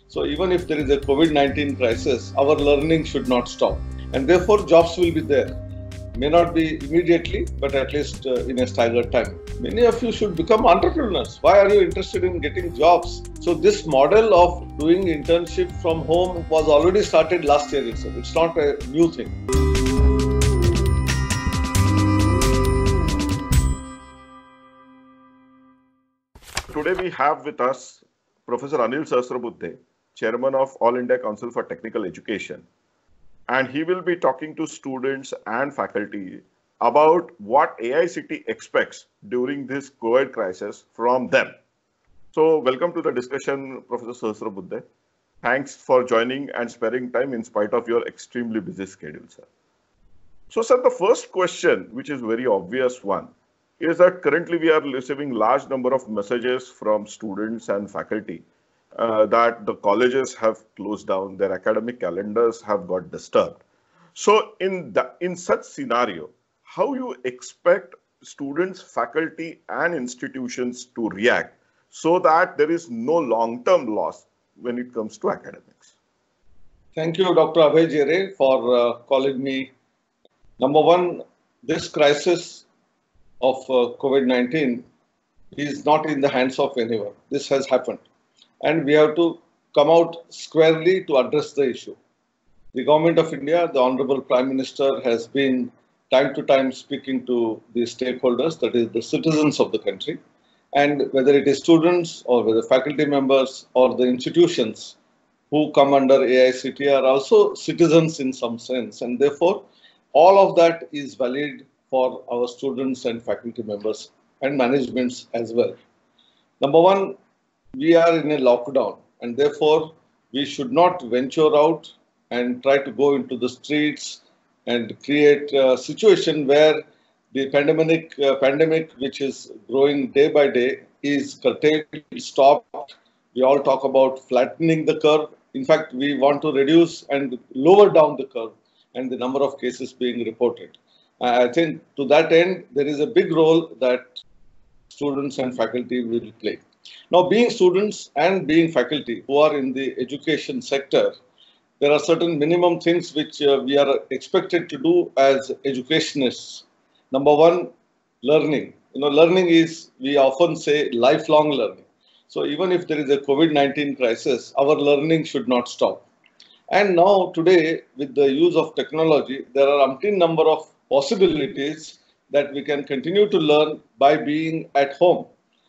So even if there is a COVID-19 crisis, our learning should not stop. And therefore, jobs will be there. May not be immediately, but at least in a staggered time. Many of you should become entrepreneurs. Why are you interested in getting jobs? So this model of doing internship from home was already started last year itself. It's not a new thing. Today we have with us Professor Anil Sahasrabudhe, Chairman of All India Council for Technical Education. And he will be talking to students and faculty about what AICTE expects during this COVID crisis from them. So welcome to the discussion, Professor Sahasrabudhe. Thanks for joining and sparing time in spite of your extremely busy schedule, sir. So, sir, the first question, which is very obvious one, is that currently we are receiving large number of messages from students and faculty that the colleges have closed down, their academic calendars have got disturbed. So in such scenario, how you expect students, faculty and institutions to react so that there is no long-term loss when it comes to academics? Thank you, Dr. Abhay Jere, for calling me. Number one, this crisis of COVID-19 is not in the hands of anyone. This has happened. And we have to come out squarely to address the issue. The Government of India, the Honorable Prime Minister, has been time to time speaking to the stakeholders, that is the citizens of the country. And whether it is students or whether faculty members or the institutions who come under AICTE are also citizens in some sense. And therefore, all of that is valid for our students and faculty members and managements as well. Number one, we are in a lockdown and therefore we should not venture out and try to go into the streets and create a situation where the pandemic which is growing day by day is curtailed, stopped. We all talk about flattening the curve. In fact, we want to reduce and lower down the curve and the number of cases being reported. I think to that end, there is a big role that students and faculty will play. Now, being students and being faculty who are in the education sector, there are certain minimum things which we are expected to do as educationists. Number one, learning. Learning is, we often say, lifelong learning. So even if there is a COVID-19 crisis, our learning should not stop. And now today, with the use of technology, there are umpteen number of possibilities that we can continue to learn by being at home.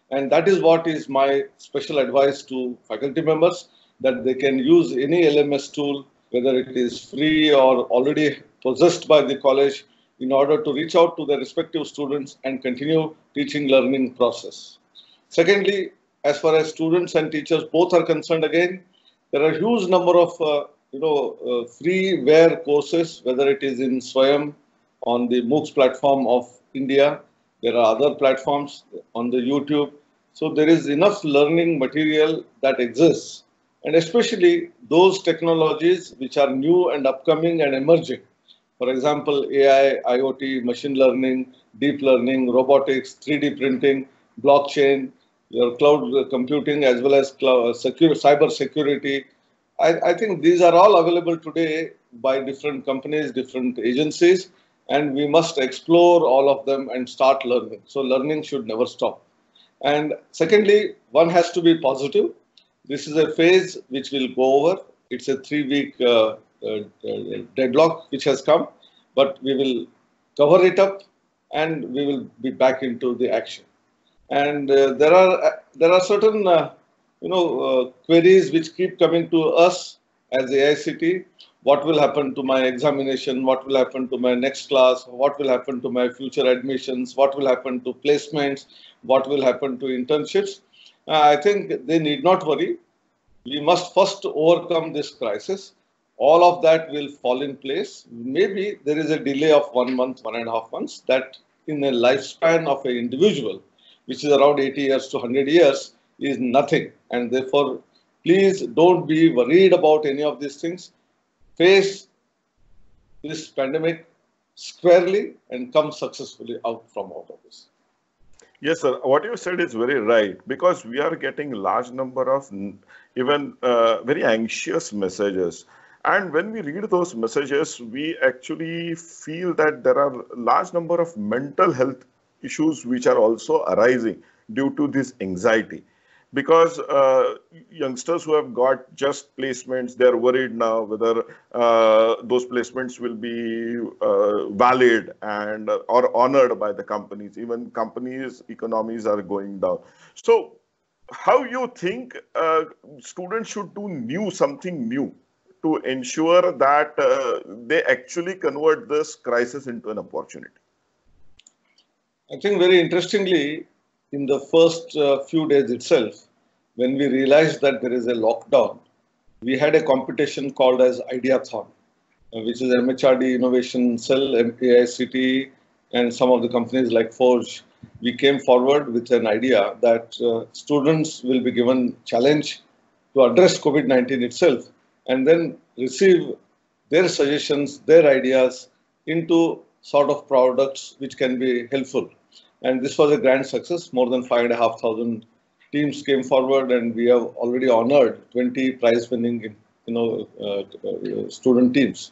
And that is what is my special advice to faculty members, that they can use any LMS tool, whether it is free or already possessed by the college, in order to reach out to their respective students and continue teaching learning process. Secondly, as far as students and teachers both are concerned, again, there are a huge number of freeware courses, whether it is in Swayam on the MOOCs platform of India. There are other platforms on the YouTube. So there is enough learning material that exists, and especially those technologies which are new and upcoming and emerging. For example, AI, IoT, machine learning, deep learning, robotics, 3D printing, blockchain, your cloud computing, as well as cyber security. I think these are all available today by different companies, different agencies, and we must explore all of them and start learning. So learning should never stop. And secondly, one has to be positive. This is a phase which will go over. It's a 3-week deadlock which has come, but we will cover it up and we will be back into the action. And there are certain queries which keep coming to us as AICTE. What will happen to my examination? What will happen to my next class? What will happen to my future admissions? What will happen to placements? What will happen to internships? I think they need not worry. We must first overcome this crisis. All of that will fall in place. Maybe there is a delay of 1 month, 1.5 months, that in a lifespan of an individual, which is around 80 years to 100 years, is nothing. And therefore, please don't be worried about any of these things. Face this pandemic squarely and come successfully out of this. Yes, sir. What you said is very right because we are getting large number of even very anxious messages. And when we read those messages, we actually feel that there are large number of mental health issues which are also arising due to this anxiety. Because youngsters who have got just placements, they're worried now whether those placements will be valid and or honored by the companies. Even companies' economies are going down. So, how you think students should do something new to ensure that they actually convert this crisis into an opportunity? I think very interestingly, in the first few days itself, when we realized that there is a lockdown, we had a competition called as Ideathon, which is MHRD Innovation Cell, AICT, and some of the companies like Forge. We came forward with an idea that students will be given challenge to address COVID-19 itself and then receive their suggestions, their ideas into sort of products which can be helpful. And this was a grand success. More than 5,500 teams came forward, and we have already honored 20 prize-winning, student teams.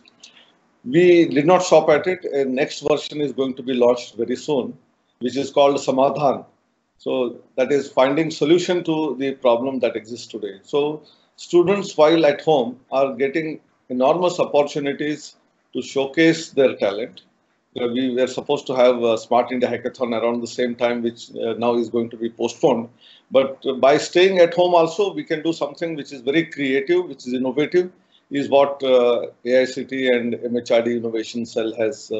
We did not stop at it. A next version is going to be launched very soon, which is called Samadhan. So that is finding solution to the problem that exists today. So students, while at home, are getting enormous opportunities to showcase their talent. We were supposed to have a Smart India Hackathon around the same time, which now is going to be postponed. But by staying at home also, we can do something which is very creative, which is innovative, is what AICT and MHRD Innovation Cell has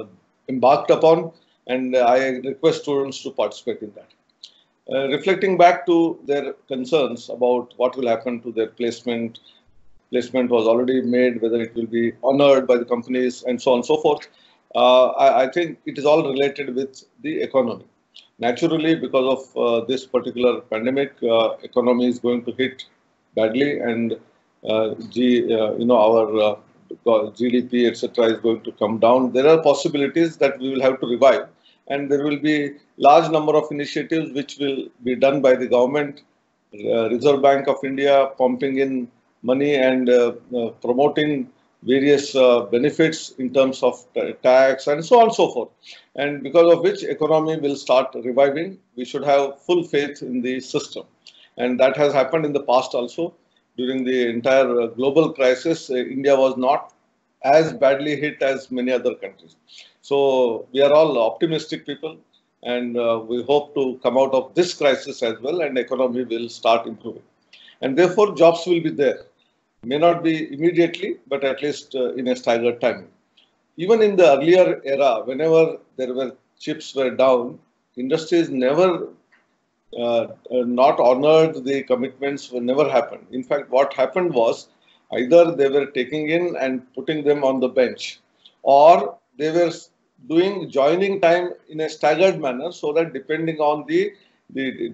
embarked upon. And I request students to participate in that. Reflecting back to their concerns about what will happen to their placement, placement was already made, whether it will be honored by the companies and so on and so forth. I think it is all related with the economy. Naturally, because of this particular pandemic, economy is going to hit badly, and our GDP, etc., is going to come down. There are possibilities that we will have to revive, and there will be large number of initiatives which will be done by the government, Reserve Bank of India, pumping in money and promoting various benefits in terms of tax and so on and so forth. And because of which economy will start reviving, we should have full faith in the system. And that has happened in the past also. During the entire global crisis, India was not as badly hit as many other countries. So we are all optimistic people, and we hope to come out of this crisis as well, and economy will start improving. And therefore, jobs will be there. May not be immediately, but at least in a staggered time. Even in the earlier era, whenever there were chips were down, industries never not honored the commitments will never happen. In fact, what happened was either they were taking in and putting them on the bench, or they were doing joining time in a staggered manner, so that depending on the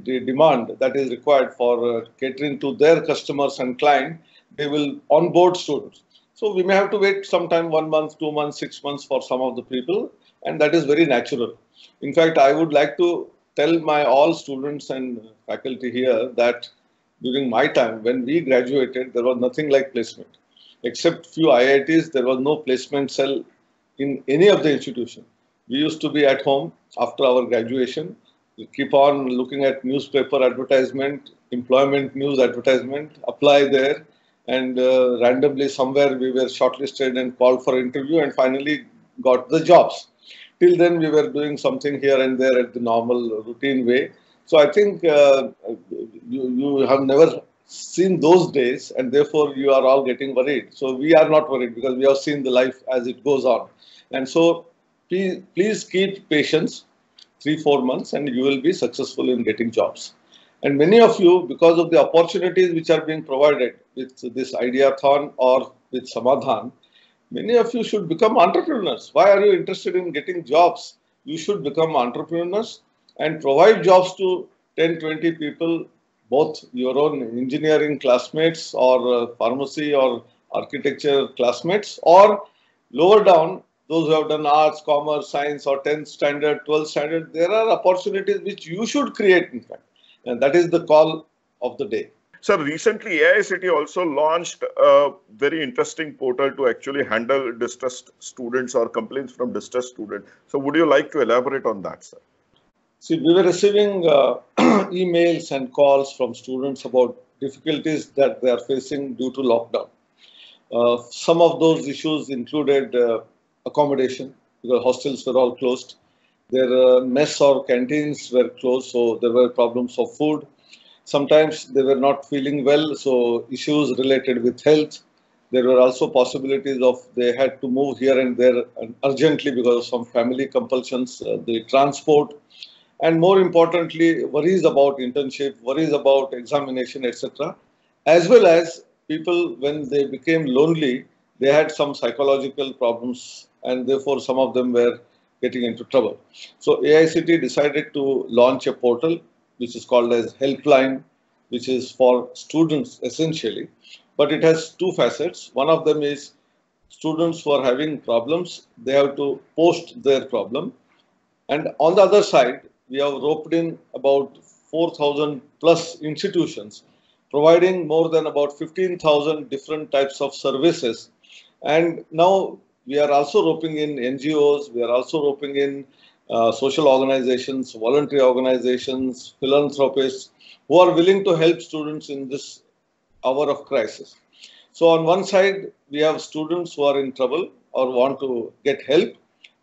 demand that is required for catering to their customers and client, they will onboard students. So we may have to wait sometime 1 month, 2 months, 6 months for some of the people, and that is very natural. In fact, I would like to tell my all students and faculty here that during my time, when we graduated, there was nothing like placement. Except few IITs, there was no placement cell in any of the institution. We used to be at home after our graduation. We keep on looking at newspaper advertisement, employment news advertisement, apply there, and randomly somewhere we were shortlisted and called for interview and finally got the jobs. Till then, we were doing something here and there at the normal routine way. So I think you have never seen those days, and therefore you are all getting worried. So we are not worried because we have seen the life as it goes on. And so please keep patience, 3-4 months, and you will be successful in getting jobs. And many of you, because of the opportunities which are being provided with this Ideathon or with Samadhan, many of you should become entrepreneurs. Why are you interested in getting jobs? You should become entrepreneurs and provide jobs to 10, 20 people, both your own engineering classmates or pharmacy or architecture classmates, or lower down those who have done arts, commerce, science, or 10th standard, 12th standard, there are opportunities which you should create, in fact. And that is the call of the day. Sir, recently AICTE also launched a very interesting portal to actually handle distressed students or complaints from distressed students. So would you like to elaborate on that, sir? See, we were receiving emails and calls from students about difficulties that they are facing due to lockdown. Some of those issues included accommodation, because hostels were all closed. Their mess or canteens were closed, so there were problems of food. Sometimes they were not feeling well, so issues related with health. There were also possibilities of they had to move here and there urgently because of some family compulsions, the transport, and more importantly, worries about internship, worries about examination, etc. As well as people, when they became lonely, they had some psychological problems, and therefore some of them were getting into trouble. So AICTE decided to launch a portal which is called as Helpline, which is for students essentially, but it has two facets. One of them is students who are having problems, they have to post their problem. And on the other side, we have roped in about 4,000 plus institutions, providing more than about 15,000 different types of services. And now we are also roping in NGOs, we are also roping in social organizations, voluntary organizations, philanthropists, who are willing to help students in this hour of crisis. So on one side, we have students who are in trouble or want to get help.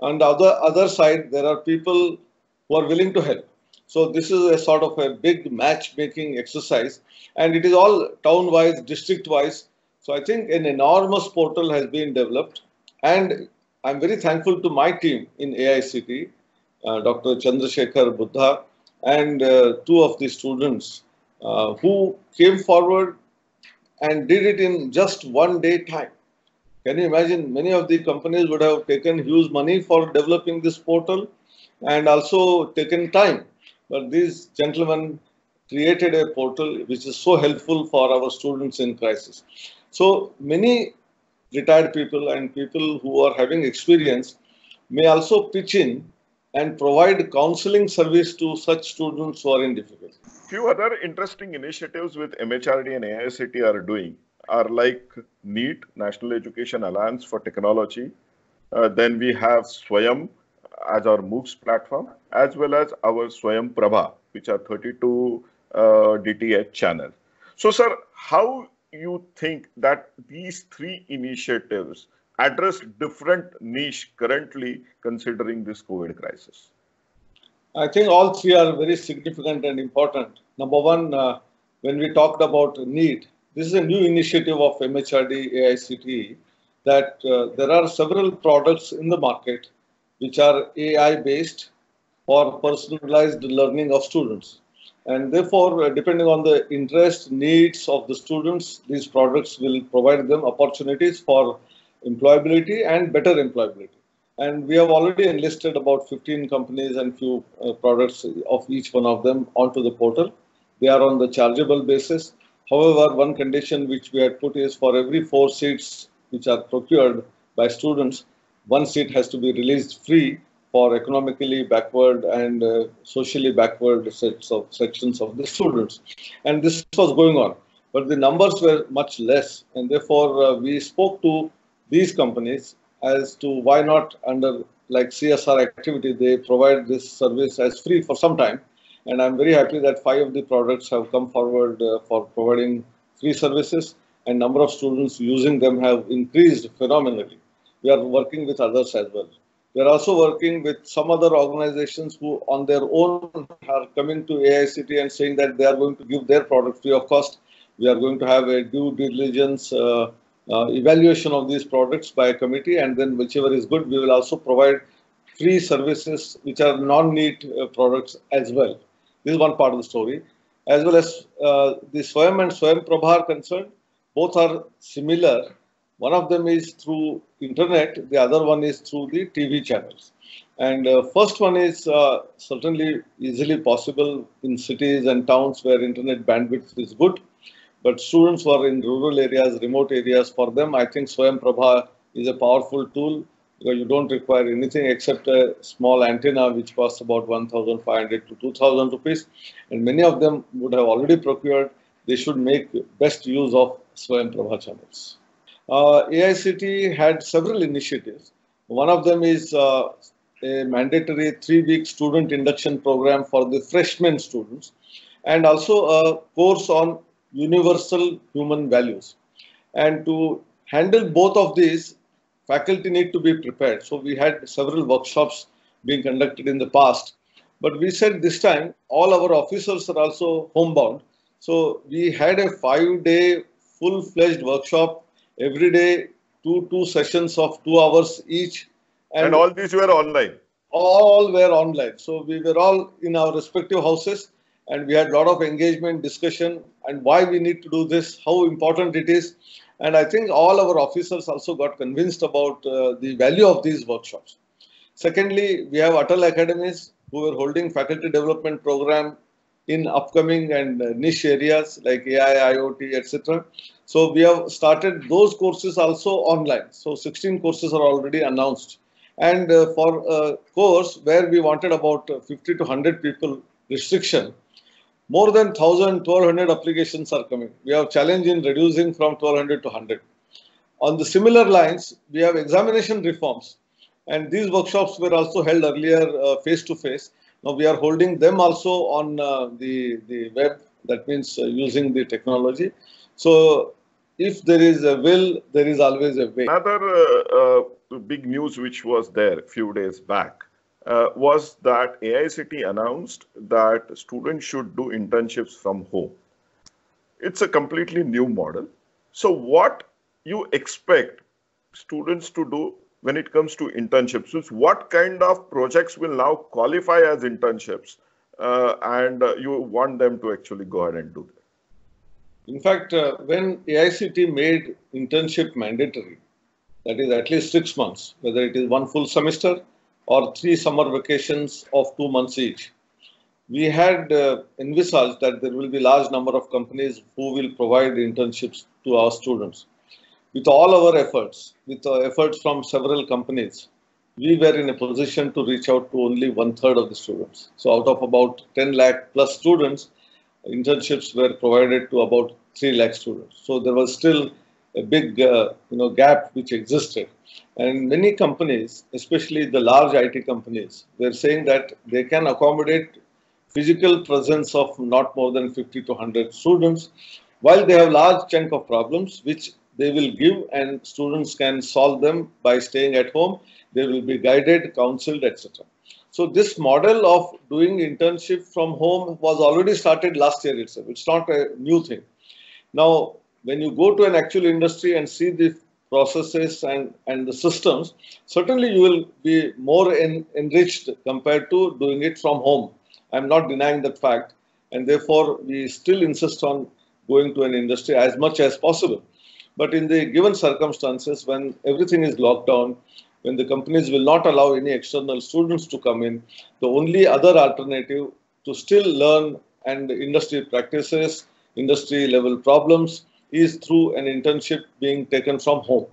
On the other side, there are people who are willing to help. So this is a sort of a big matchmaking exercise, and it is all town-wise, district-wise. So I think an enormous portal has been developed, and I'm very thankful to my team in AICTE, Dr. Chandrasekhar Buddha, and two of the students who came forward and did it in just 1 day time. Can you imagine? Many of the companies would have taken huge money for developing this portal and also taken time. But these gentlemen created a portal which is so helpful for our students in crisis. So many retired people and people who are having experience may also pitch in and provide counseling service to such students who are in difficulty. Few other interesting initiatives with MHRD and AICTE are doing are like NEET, National Education Alliance for Technology. Then we have Swayam as our MOOCs platform, as well as our Swayam Prabha, which are 32 DTH channels. So, sir, how you think that these three initiatives address different niche currently considering this COVID crisis? I think all three are very significant and important. Number one, when we talked about NEET, this is a new initiative of MHRD, AICTE, that there are several products in the market which are AI-based for personalized learning of students. And therefore, depending on the interest, needs of the students, these products will provide them opportunities for employability and better employability. And we have already enlisted about 15 companies and few products of each one of them onto the portal. They are on the chargeable basis. However, one condition which we had put is for every 4 seats which are procured by students, 1 seat has to be released free for economically backward and socially backward sections of the students. And this was going on, but the numbers were much less. And therefore, we spoke to these companies as to why not, under like CSR activity, they provide this service as free for some time. And I'm very happy that 5 of the products have come forward for providing free services, and number of students using them have increased phenomenally. We are working with others as well. We are also working with some other organizations who on their own are coming to AICTE and saying that they are going to give their product free of cost. We are going to have a due diligence evaluation of these products by a committee, and then whichever is good, we will also provide free services which are non-NEET products as well. This is one part of the story. As well as the Swayam and Swayam Prabha are concerned, both are similar. One of them is through internet, the other one is through the TV channels. And first one is certainly easily possible in cities and towns where internet bandwidth is good. But students who are in rural areas, remote areas, for them, I think Swayam Prabha is a powerful tool because you don't require anything except a small antenna which costs about 1,500 to 2,000 rupees, and many of them would have already procured. They should make best use of Swayamprabha channels. AICTE had several initiatives. One of them is a mandatory 3-week student induction program for the freshman students, and also a course on universal human values. And to handle both of these, faculty need to be prepared. So we had several workshops being conducted in the past, but we said this time all our officers are also homebound. So we had a 5-day full-fledged workshop every day, two sessions of 2 hours each. And all these were online? All were online. So we were all in our respective houses, and we had a lot of engagement, discussion, and why we need to do this, how important it is. And I think all our officers also got convinced about the value of these workshops. Secondly, we have Atal Academies who are holding faculty development program in upcoming and niche areas like AI, IoT, etc. So we have started those courses also online. So 16 courses are already announced. And for a course where we wanted about 50 to 100 people restriction, more than 1,000, 1,200 applications are coming. We have challenge in reducing from 1,200 to 100. On the similar lines, we have examination reforms. And these workshops were also held earlier face-to-face. Now we are holding them also on the web. That means using the technology. So if there is a will, there is always a way. Another big news which was there a few days back was that AICTE announced that students should do internships from home. It's a completely new model. So what you expect students to do when it comes to internships? So what kind of projects will now qualify as internships and you want them to actually go ahead and do that? In fact, when AICTE made internship mandatory, that is at least 6 months, whether it is one full semester or 3 summer vacations of 2 months each, we had envisaged that there will be large number of companies who will provide internships to our students. With all our efforts, with efforts from several companies, we were in a position to reach out to only 1/3 of the students. So out of about 10 lakh plus students, internships were provided to about 3 lakh students. So there was still a big gap which existed. And many companies, especially the large IT companies, were saying that they can accommodate physical presence of not more than 50 to 100 students, while they have large chunk of problems which they will give and students can solve them by staying at home. They will be guided, counseled, etc. So this model of doing internship from home was already started last year itself. It's not a new thing. Now, when you go to an actual industry and see the processes and the systems, certainly you will be more enriched compared to doing it from home. I'm not denying that fact. And therefore, we still insist on going to an industry as much as possible. But in the given circumstances, when everything is locked down, when the companies will not allow any external students to come in, the only other alternative to still learn and industry practices, industry level problems is through an internship being taken from home.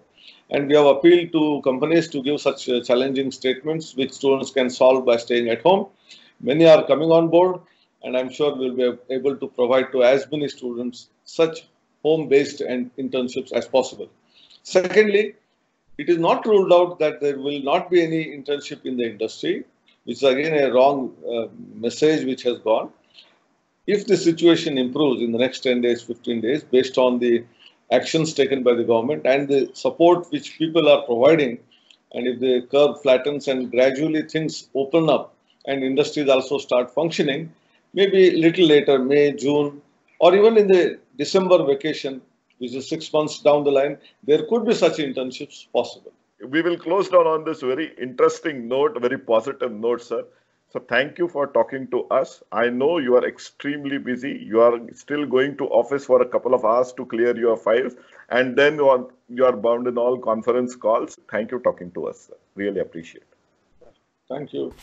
And we have appealed to companies to give such challenging statements which students can solve by staying at home. Many are coming on board, and I'm sure we'll be able to provide to as many students such home-based and internships as possible. Secondly, it is not ruled out that there will not be any internship in the industry, which is again a wrong message which has gone. If the situation improves in the next 10 days, 15 days, based on the actions taken by the government and the support which people are providing, and if the curve flattens and gradually things open up and industries also start functioning, maybe a little later, May, June, or even in the December vacation, which is 6 months down the line, there could be such internships possible. We will close down on this very interesting note, very positive note, sir. So thank you for talking to us. I know you are extremely busy. You are still going to office for a couple of hours to clear your files, and then you are bound in all conference calls. Thank you for talking to us, sir. Really appreciate it. Thank you.